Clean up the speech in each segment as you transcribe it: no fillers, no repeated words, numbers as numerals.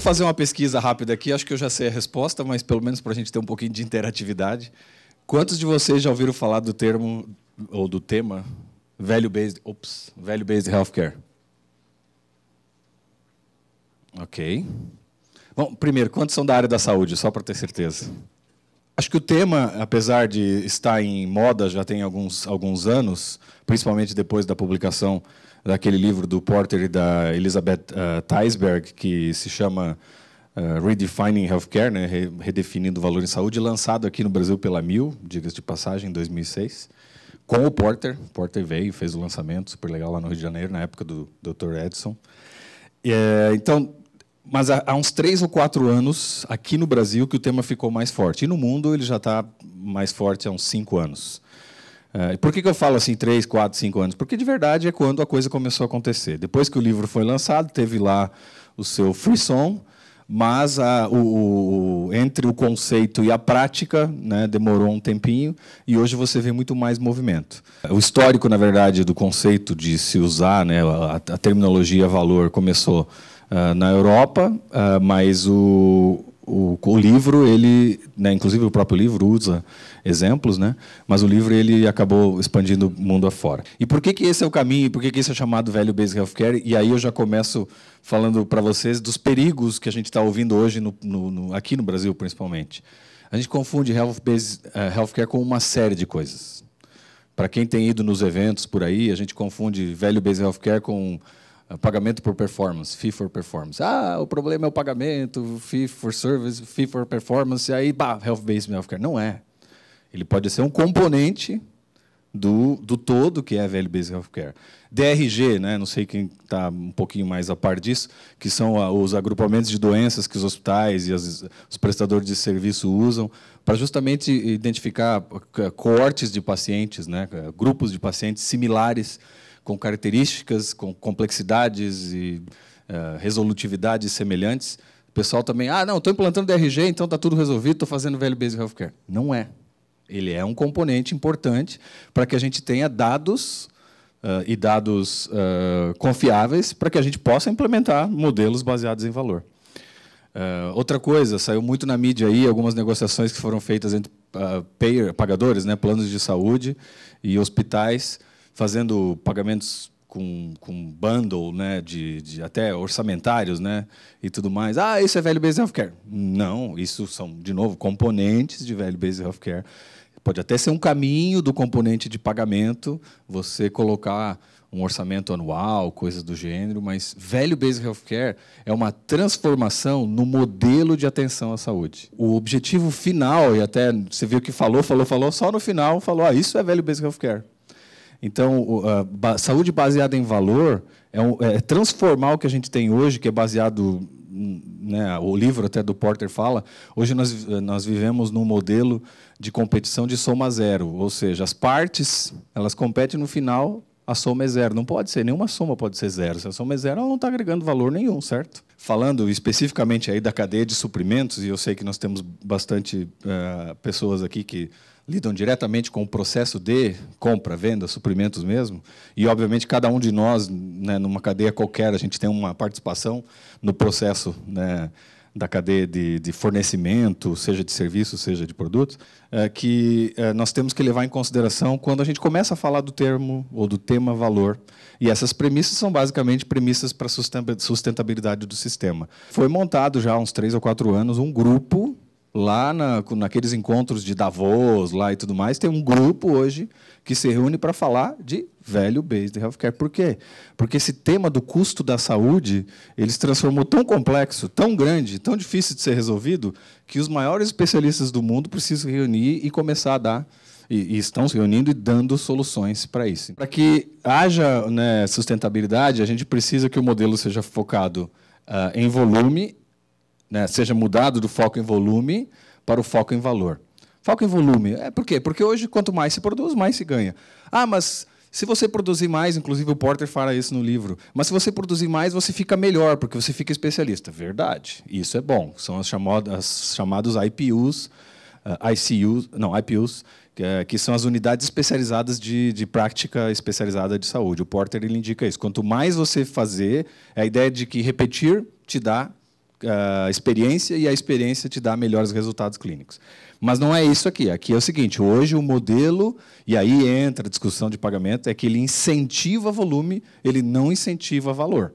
fazer uma pesquisa rápida aqui, acho que eu já sei a resposta, mas pelo menos para a gente ter um pouquinho de interatividade. Quantos de vocês já ouviram falar do termo, ou do tema, Value-Based Healthcare? Ok. Bom, primeiro, quantos são da área da saúde, só para ter certeza? Acho que o tema, apesar de estar em moda já tem alguns anos, principalmente depois da publicação daquele livro do Porter e da Elizabeth Teisberg, que se chama Redefining Healthcare, né, Redefinindo o Valor em Saúde, lançado aqui no Brasil pela Mil, diga-se de passagem, em 2006, com o Porter. O Porter veio, fez o lançamento, super legal, lá no Rio de Janeiro, na época do Dr. Edson. Então, mas há uns 3 ou 4 anos, aqui no Brasil, que o tema ficou mais forte. E no mundo ele já está mais forte há uns 5 anos. Por que eu falo assim 3, 4, 5 anos? Porque, de verdade, é quando a coisa começou a acontecer. Depois que o livro foi lançado, teve lá o seu frisson, mas entre o conceito e a prática, né, demorou um tempinho, e hoje você vê muito mais movimento. O histórico, na verdade, do conceito de se usar, né, a terminologia valor começou na Europa, mas o livro, ele, né, inclusive o próprio livro usa exemplos, né, mas o livro ele acabou expandindo o mundo afora. E por que esse é o caminho? Por que esse é chamado Value-Based Healthcare? E aí eu já começo falando para vocês dos perigos que a gente está ouvindo hoje aqui no Brasil, principalmente. A gente confunde Health-Based Healthcare com uma série de coisas. Para quem tem ido nos eventos por aí, a gente confunde Value-Based Healthcare com pagamento por performance, fee for performance. O problema é o pagamento, fee for service, fee for performance, e aí, health-based healthcare. Não é. Ele pode ser um componente do todo que é value-based healthcare. DRG, né, não sei quem está um pouquinho mais a par disso, que são os agrupamentos de doenças que os hospitais e os prestadores de serviço usam para justamente identificar coortes de pacientes, né, grupos de pacientes similares, com características, com complexidades e resolutividades semelhantes. O pessoal também, não, estou implantando DRG, então está tudo resolvido, estou fazendo Value-Based Healthcare. Não é. Ele é um componente importante para que a gente tenha dados e dados confiáveis para que a gente possa implementar modelos baseados em valor. Outra coisa, saiu muito na mídia aí algumas negociações que foram feitas entre pagadores, né, planos de saúde e hospitais, fazendo pagamentos com bundle, né, de até orçamentários, né, e tudo mais. Isso é Value-Based Healthcare. Não, isso são, de novo, componentes de Value-Based Healthcare. Pode até ser um caminho do componente de pagamento, você colocar um orçamento anual, coisas do gênero, mas Value-Based Healthcare é uma transformação no modelo de atenção à saúde. O objetivo final, e até você viu que falou, só no final falou, isso é Value-Based Healthcare. Então, saúde baseada em valor é transformar o que a gente tem hoje, que é baseado, né, o livro até do Porter fala, hoje nós vivemos num modelo de competição de soma zero, ou seja, as partes elas competem no final, a soma é zero. Não pode ser, nenhuma soma pode ser zero. Se a soma é zero, ela não está agregando valor nenhum, certo? Falando especificamente aí da cadeia de suprimentos, e eu sei que nós temos bastante pessoas aqui que lidam diretamente com o processo de compra, venda, suprimentos mesmo, e, obviamente, cada um de nós, né, numa cadeia qualquer, a gente tem uma participação no processo, né, da cadeia de fornecimento, seja de serviços, seja de produtos, que nós temos que levar em consideração quando a gente começa a falar do termo ou do tema valor. E essas premissas são basicamente premissas para a sustentabilidade do sistema. Foi montado já há uns 3 ou 4 anos um grupo lá naqueles encontros de Davos lá e tudo mais, tem um grupo hoje que se reúne para falar de Value-Based Healthcare. Por quê? Porque esse tema do custo da saúde, ele se transformou tão complexo, tão grande, tão difícil de ser resolvido, que os maiores especialistas do mundo precisam se reunir e começar a dar, e estão se reunindo e dando soluções para isso. Para que haja, né, sustentabilidade, a gente precisa que o modelo seja focado em volume, né, seja mudado do foco em volume para o foco em valor. Foco em volume. Por quê? Porque hoje, quanto mais se produz, mais se ganha. Mas se você produzir mais, inclusive o Porter fala isso no livro, mas se você produzir mais, você fica melhor, porque você fica especialista. Verdade. Isso é bom. São as chamados IPUs, IPUs, que são as unidades especializadas de prática especializada de saúde. O Porter ele indica isso. Quanto mais você fazer, a ideia de que repetir te dá experiência e a experiência te dá melhores resultados clínicos. Mas não é isso aqui. Aqui é o seguinte, hoje o modelo, e aí entra a discussão de pagamento, é que ele incentiva volume, ele não incentiva valor.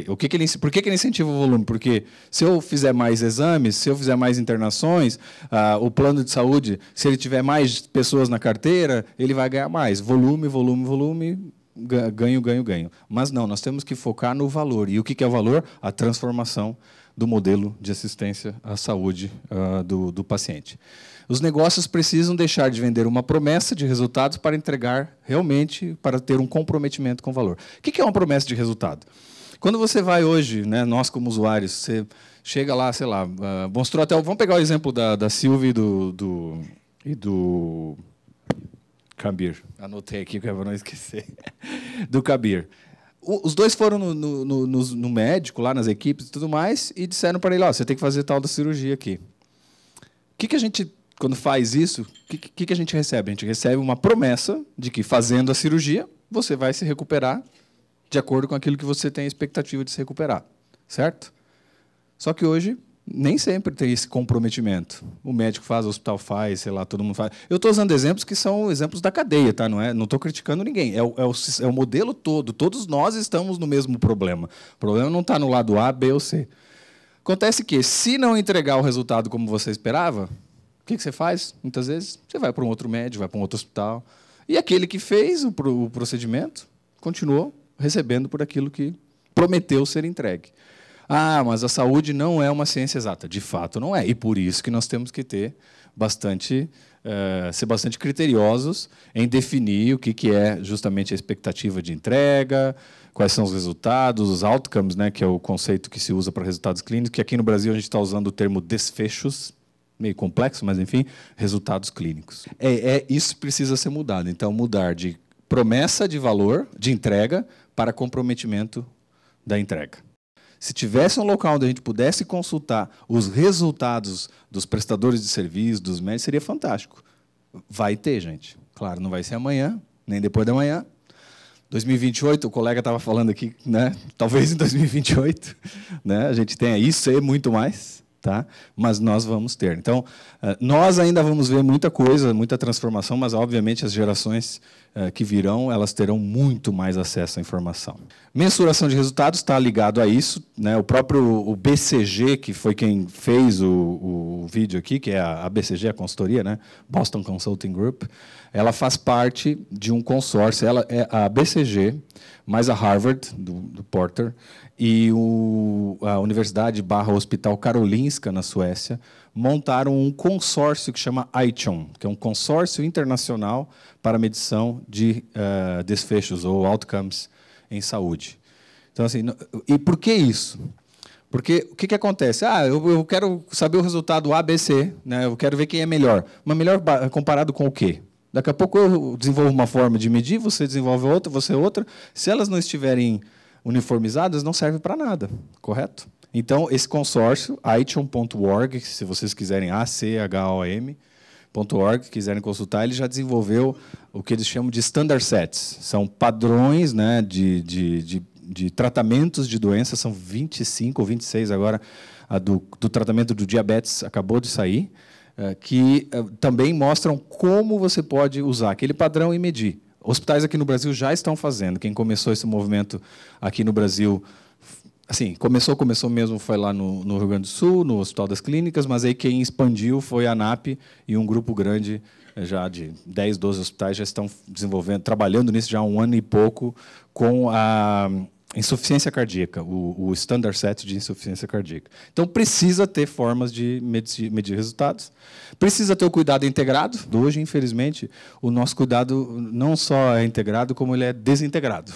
Por que ele incentiva o volume? Porque se eu fizer mais exames, se eu fizer mais internações, o plano de saúde, se ele tiver mais pessoas na carteira, ele vai ganhar mais. Volume, volume, volume, ganho, ganho, ganho. Mas não, nós temos que focar no valor. E o que é o valor? A transformação do modelo de assistência à saúde do paciente. Os negócios precisam deixar de vender uma promessa de resultados para entregar realmente, para ter um comprometimento com o valor. O que é uma promessa de resultado? Quando você vai hoje, né, nós como usuários, você chega lá, sei lá, mostrou até, vamos pegar o exemplo da Silvia e do Kabir. Anotei aqui para não esquecer. Do Kabir. Os dois foram no médico, lá nas equipes e tudo mais, e disseram para ele, você tem que fazer tal da cirurgia aqui. O que a gente, quando faz isso, o que a gente recebe? A gente recebe uma promessa de que, fazendo a cirurgia, você vai se recuperar de acordo com aquilo que você tem a expectativa de se recuperar, certo? Só que hoje nem sempre tem esse comprometimento. O médico faz, o hospital faz, sei lá, todo mundo faz. Eu estou usando exemplos que são exemplos da cadeia, tá? Não estou criticando ninguém. É o modelo todo. Todos nós estamos no mesmo problema. O problema não está no lado A, B ou C. Acontece que, se não entregar o resultado como você esperava, o que você faz? Muitas vezes você vai para um outro médico, vai para um outro hospital. E aquele que fez o procedimento continuou recebendo por aquilo que prometeu ser entregue. Mas a saúde não é uma ciência exata. De fato, não é. E por isso que nós temos que ter ser bastante criteriosos em definir o que é justamente a expectativa de entrega, quais são os resultados, os outcomes, né, que é o conceito que se usa para resultados clínicos, que aqui no Brasil a gente está usando o termo desfechos, meio complexo, mas, enfim, resultados clínicos. Isso precisa ser mudado. Então, mudar de promessa de valor, de entrega, para comprometimento da entrega. Se tivesse um local onde a gente pudesse consultar os resultados dos prestadores de serviço, dos médicos, seria fantástico. Vai ter, gente. Claro, não vai ser amanhã, nem depois da manhã. 2028, o colega estava falando aqui, né? Talvez em 2028, né? A gente tenha isso e muito mais. Tá? Mas nós vamos ter. Então, nós ainda vamos ver muita coisa, muita transformação, mas, obviamente, as gerações que virão, elas terão muito mais acesso à informação. Mensuração de resultados está ligado a isso, né? O próprio BCG, que foi quem fez o vídeo aqui, que é a BCG, a consultoria, né? Boston Consulting Group, ela faz parte de um consórcio. Ela é a BCG, mais a Harvard, do Porter, e a Universidade / Hospital Karolinska, na Suécia, montaram um consórcio que chama ICHON, que é um consórcio internacional para medição de desfechos ou outcomes em saúde. Então, assim, e por que isso? Porque o que acontece? Eu quero saber o resultado ABC, né? Eu quero ver quem é melhor. Mas melhor comparado com o quê? Daqui a pouco eu desenvolvo uma forma de medir, você desenvolve outra, você outra. Se elas não estiverem uniformizadas, não serve para nada, correto? Então, esse consórcio, ichom.org, se vocês quiserem, achom.org, quiserem consultar, ele já desenvolveu o que eles chamam de standard sets. São padrões, né, de tratamentos de doenças, são 25 ou 26 agora, do tratamento do diabetes acabou de sair, que também mostram como você pode usar aquele padrão e medir. Hospitais aqui no Brasil já estão fazendo. Quem começou esse movimento aqui no Brasil, assim, começou mesmo, foi lá no Rio Grande do Sul, no Hospital das Clínicas, mas aí quem expandiu foi a ANAP e um grupo grande, já de 10, 12 hospitais, já estão desenvolvendo, trabalhando nisso já há um ano e pouco, com a insuficiência cardíaca, o standard set de insuficiência cardíaca. Então, precisa ter formas de medir resultados. Precisa ter o cuidado integrado. Hoje, infelizmente, o nosso cuidado não só é integrado, como ele é desintegrado.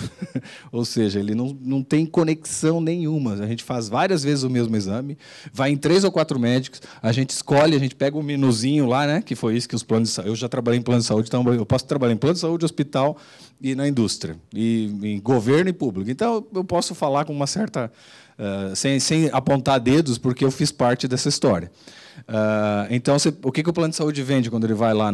Ou seja, ele não tem conexão nenhuma. A gente faz várias vezes o mesmo exame, vai em 3 ou 4 médicos, a gente escolhe, a gente pega um menuzinho lá, né, que foi isso que os planos de saúde... Eu já trabalhei em plano de saúde, então eu posso trabalhar em plano de saúde, hospital e na indústria, e em governo e público. Então, eu posso falar com uma certa... sem apontar dedos, porque eu fiz parte dessa história. Então, o que o plano de saúde vende quando ele vai lá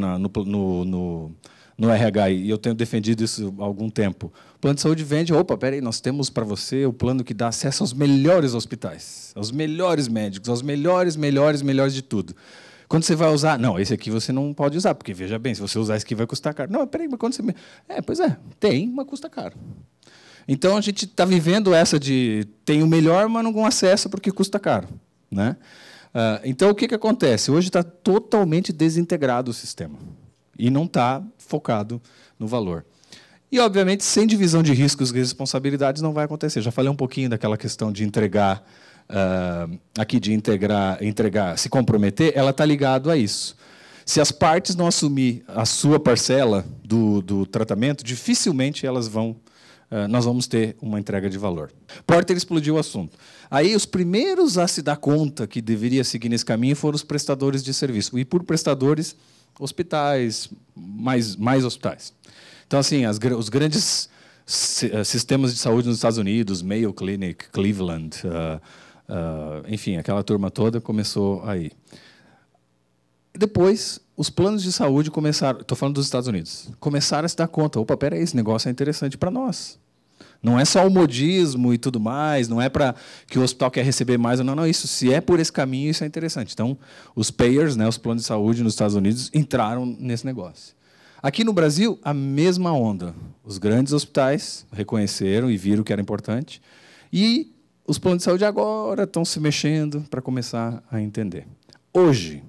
no RH, e eu tenho defendido isso há algum tempo. O plano de saúde vende, opa, peraí, nós temos para você o plano que dá acesso aos melhores hospitais, aos melhores médicos, aos melhores de tudo. Quando você vai usar, não, esse aqui você não pode usar, porque, veja bem, se você usar esse aqui vai custar caro. Não, peraí, mas quando você... pois é, tem, mas custa caro. Então, a gente está vivendo essa de tem o melhor, mas não com acesso porque custa caro, né? Então, o que acontece? Hoje está totalmente desintegrado o sistema e não está focado no valor. E, obviamente, sem divisão de riscos e responsabilidades não vai acontecer. Já falei um pouquinho daquela questão de entregar, aqui de entregar, se comprometer, ela está ligada a isso. Se as partes não assumir a sua parcela do tratamento, dificilmente elas vão... nós vamos ter uma entrega de valor. Porter explodiu o assunto. Aí, os primeiros a se dar conta que deveria seguir nesse caminho foram os prestadores de serviço. E, por prestadores, hospitais, mais hospitais. Então, assim, os grandes sistemas de saúde nos Estados Unidos, Mayo Clinic, Cleveland, enfim, aquela turma toda começou aí. Depois, os planos de saúde começaram, estou falando dos Estados Unidos, começaram a se dar conta, opa, peraí, esse negócio é interessante para nós. Não é só o modismo e tudo mais, não é para que o hospital quer receber mais, não, isso, se é por esse caminho, isso é interessante. Então, os payers, né, os planos de saúde nos Estados Unidos, entraram nesse negócio. Aqui no Brasil, a mesma onda. Os grandes hospitais reconheceram e viram que era importante, e os planos de saúde agora estão se mexendo para começar a entender. Hoje,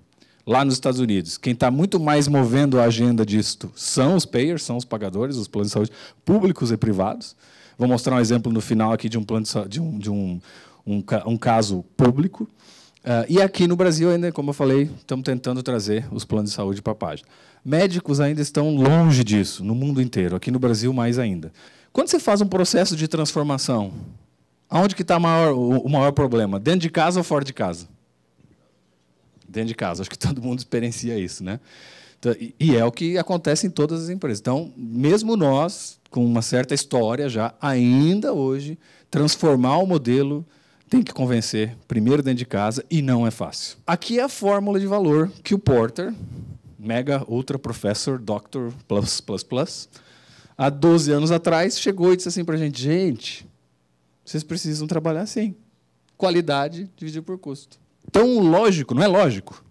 lá nos Estados Unidos, quem está muito mais movendo a agenda disto são os payers, são os pagadores, os planos de saúde públicos e privados. Vou mostrar um exemplo no final aqui de um plano de um caso público. E aqui no Brasil, ainda, como eu falei, estamos tentando trazer os planos de saúde para a página. Médicos ainda estão longe disso, no mundo inteiro. Aqui no Brasil, mais ainda. Quando você faz um processo de transformação, aonde que está o maior problema? Dentro de casa ou fora de casa? Dentro de casa. Acho que todo mundo experiencia isso, né? Então, e é o que acontece em todas as empresas. Então, mesmo nós, com uma certa história já, ainda hoje, transformar o modelo tem que convencer primeiro dentro de casa, e não é fácil. Aqui é a fórmula de valor que o Porter, Mega Ultra Professor Doctor Plus, há 12 anos atrás, chegou e disse assim para a gente, vocês precisam trabalhar assim. Qualidade dividido por custo. Então, lógico, não é lógico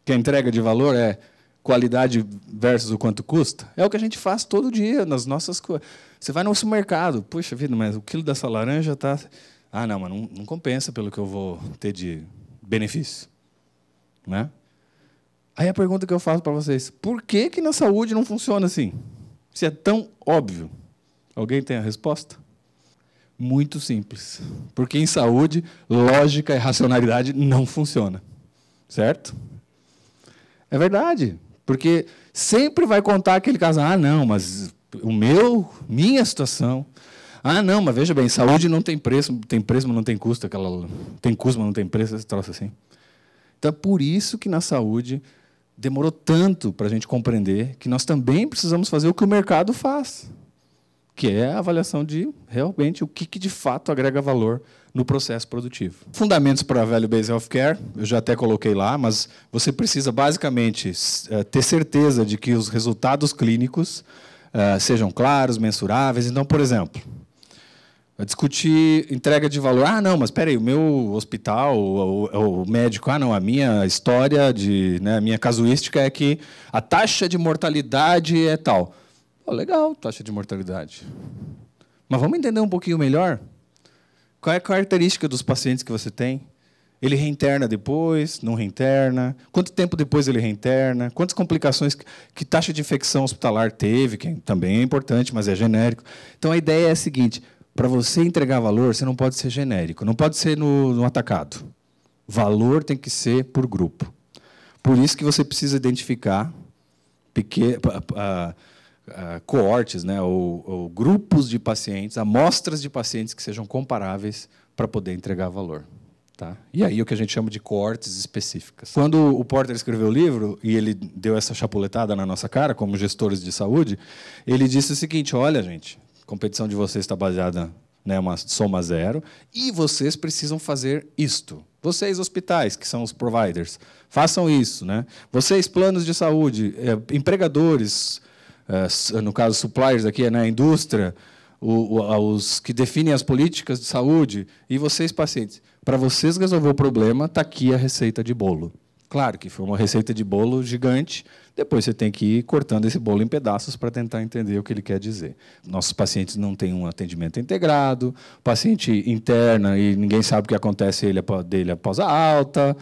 que a entrega de valor é qualidade versus o quanto custa? É o que a gente faz todo dia nas nossas coisas. Você vai no supermercado, puxa vida, mas o quilo dessa laranja está... Ah, não, mas não compensa pelo que eu vou ter de benefício. Né? Aí a pergunta que eu faço para vocês, por que na saúde não funciona assim? Se é tão óbvio. Alguém tem a resposta? Muito simples. Porque em saúde, lógica e racionalidade não funciona. Certo? É verdade. Porque sempre vai contar aquele caso, ah, não, mas minha situação... Ah, não, mas veja bem, saúde não tem preço, mas não tem custo, tem custo, mas não tem preço, esse troço assim. Então, é por isso que na saúde demorou tanto para a gente compreender que nós também precisamos fazer o que o mercado faz, que é a avaliação de, realmente, o que de fato agrega valor no processo produtivo. Fundamentos para a Value-Based Healthcare, eu já até coloquei lá, mas você precisa, basicamente, ter certeza de que os resultados clínicos sejam claros, mensuráveis. Então, por exemplo... discutir entrega de valor. Ah, não, mas espera aí, o meu hospital, o médico, ah, não, a minha história, a minha casuística é que a taxa de mortalidade é tal. Oh, legal, taxa de mortalidade. Mas vamos entender um pouquinho melhor? Qual é a característica dos pacientes que você tem? Ele reinterna depois, não reinterna? Quanto tempo depois ele reinterna? Quantas complicações, que taxa de infecção hospitalar teve, que também é importante, mas é genérico. Então, a ideia é a seguinte... Para você entregar valor, você não pode ser genérico, não pode ser no atacado. Valor tem que ser por grupo. Por isso que você precisa identificar coortes, né, ou grupos de pacientes, amostras de pacientes que sejam comparáveis para poder entregar valor. Tá? E aí o que a gente chama de coortes específicas. Quando o Porter escreveu o livro, e ele deu essa chapuletada na nossa cara, como gestores de saúde, ele disse o seguinte, olha, gente... A competição de vocês está baseada em uma soma zero, e vocês precisam fazer isto. Vocês, hospitais, que são os providers, façam isso. Né? Vocês, planos de saúde, empregadores, no caso, suppliers aqui, né, a indústria, os que definem as políticas de saúde, e vocês, pacientes. Para vocês resolver o problema, está aqui a receita de bolo. Claro que foi uma receita de bolo gigante, depois você tem que ir cortando esse bolo em pedaços para tentar entender o que ele quer dizer. Nossos pacientes não têm um atendimento integrado, o paciente interna e ninguém sabe o que acontece dele após a alta,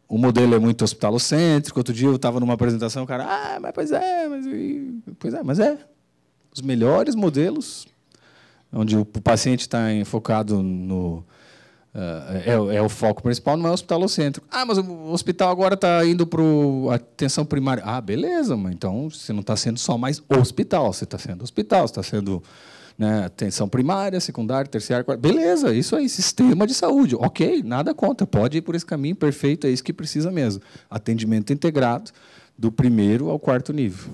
o modelo é muito hospitalocêntrico. Outro dia eu estava numa apresentação, o cara, mas é. Os melhores modelos, onde o paciente está focado no... é o foco principal, não é o hospitalocêntrico. Mas o hospital agora está indo para a atenção primária. Beleza, mas então você não está sendo só mais hospital, você está sendo hospital, você está sendo, né, atenção primária, secundária, terciária, quarta. Beleza, isso aí, sistema de saúde. Ok, nada contra, pode ir por esse caminho, perfeito, é isso que precisa mesmo. Atendimento integrado do primeiro ao quarto nível.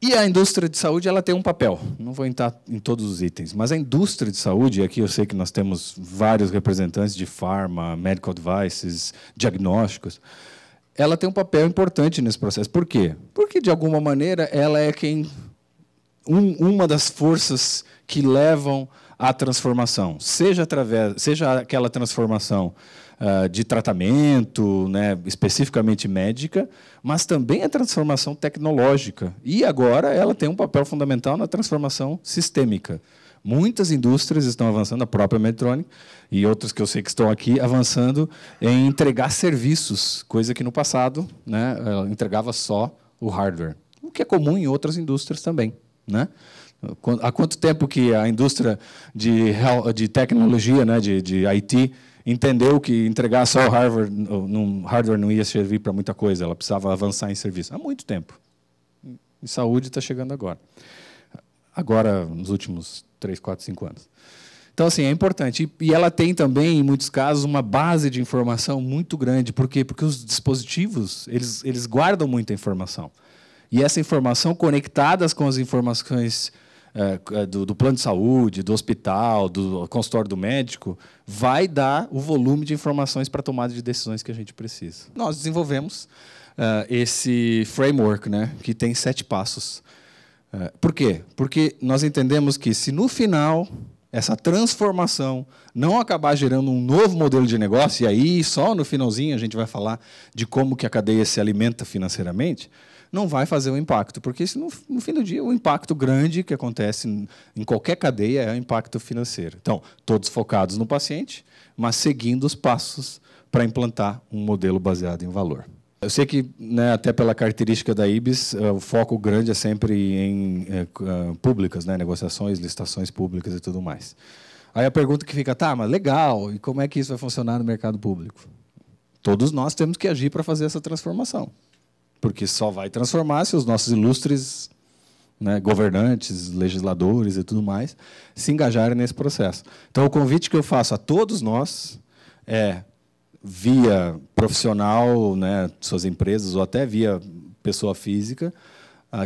E a indústria de saúde ela tem um papel, não vou entrar em todos os itens, mas a indústria de saúde, aqui eu sei que nós temos vários representantes de pharma, medical devices, diagnósticos, ela tem um papel importante nesse processo. Por quê? Porque, de alguma maneira, ela é uma das forças que levam à transformação, seja aquela transformação de tratamento, né, especificamente médica, mas também a transformação tecnológica. E agora ela tem um papel fundamental na transformação sistêmica. Muitas indústrias estão avançando, a própria Medtronic e outras que eu sei que estão aqui, avançando em entregar serviços, coisa que no passado, né, ela entregava só o hardware, o que é comum em outras indústrias também, né? Há quanto tempo que a indústria de tecnologia, né, de IT, entendeu que entregar só o hardware não ia servir para muita coisa, ela precisava avançar em serviço? Há muito tempo. E saúde está chegando agora. Agora, nos últimos 3, 4, 5 anos. Então, assim, é importante. E ela tem também, em muitos casos, uma base de informação muito grande. Por quê? Porque os dispositivos, eles guardam muita informação. E essa informação, conectadas com as informações do plano de saúde, do hospital, do consultório do médico, vai dar o volume de informações para a tomada de decisões que a gente precisa. Nós desenvolvemos esse framework, né, que tem 7 passos. Por quê? Porque nós entendemos que, se no final essa transformação não acabar gerando um novo modelo de negócio, e aí só no finalzinho a gente vai falar de como que a cadeia se alimenta financeiramente, não vai fazer um impacto, porque no fim do dia o impacto grande que acontece em qualquer cadeia é o impacto financeiro. Então, todos focados no paciente, mas seguindo os passos para implantar um modelo baseado em valor. Eu sei que, né, até pela característica da IBS, o foco grande é sempre em públicas, né, negociações, licitações públicas e tudo mais. Aí a pergunta que fica, mas legal, e como é que isso vai funcionar no mercado público? Todos nós temos que agir para fazer essa transformação. Porque só vai transformar se os nossos ilustres, né, governantes, legisladores e tudo mais se engajarem nesse processo. Então, o convite que eu faço a todos nós é, via profissional, né, suas empresas, ou até via pessoa física,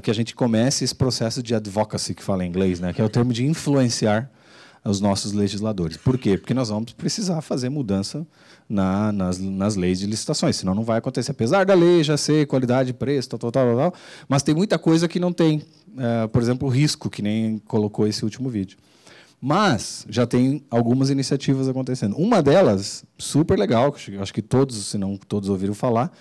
que a gente comece esse processo de advocacy, que fala em inglês, né, que é o termo de influenciar os nossos legisladores. Por quê? Porque nós vamos precisar fazer mudança nas leis de licitações, senão não vai acontecer. Apesar da lei já ser qualidade, preço, tal, mas tem muita coisa que não tem. Por exemplo, o risco, que nem colocou esse último vídeo. Mas já tem algumas iniciativas acontecendo. Uma delas, super legal, que acho que todos, se não todos ouviram falar,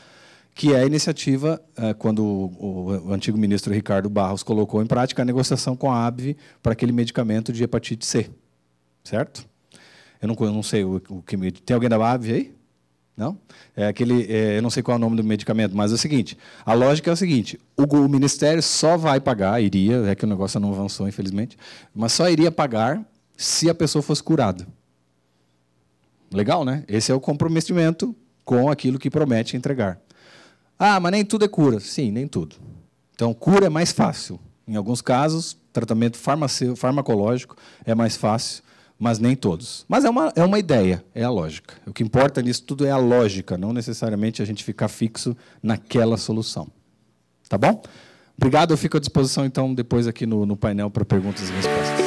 que é a iniciativa, quando o antigo ministro Ricardo Barros colocou em prática a negociação com a AbbVie para aquele medicamento de hepatite C. Certo? Eu não sei o que... Tem alguém da AbbVie aí? Não? Eu não sei qual é o nome do medicamento, mas é o seguinte, a lógica é o seguinte, o Ministério só vai pagar, é que o negócio não avançou, infelizmente, mas só iria pagar se a pessoa fosse curada. Legal, né? Esse é o comprometimento com aquilo que promete entregar. Mas nem tudo é cura. Sim, nem tudo. Então, cura é mais fácil. Em alguns casos, tratamento farmacológico é mais fácil, mas nem todos. Mas é uma ideia, é a lógica. O que importa nisso tudo é a lógica, não necessariamente a gente ficar fixo naquela solução. Tá bom? Obrigado, eu fico à disposição, então, depois aqui no painel para perguntas e respostas.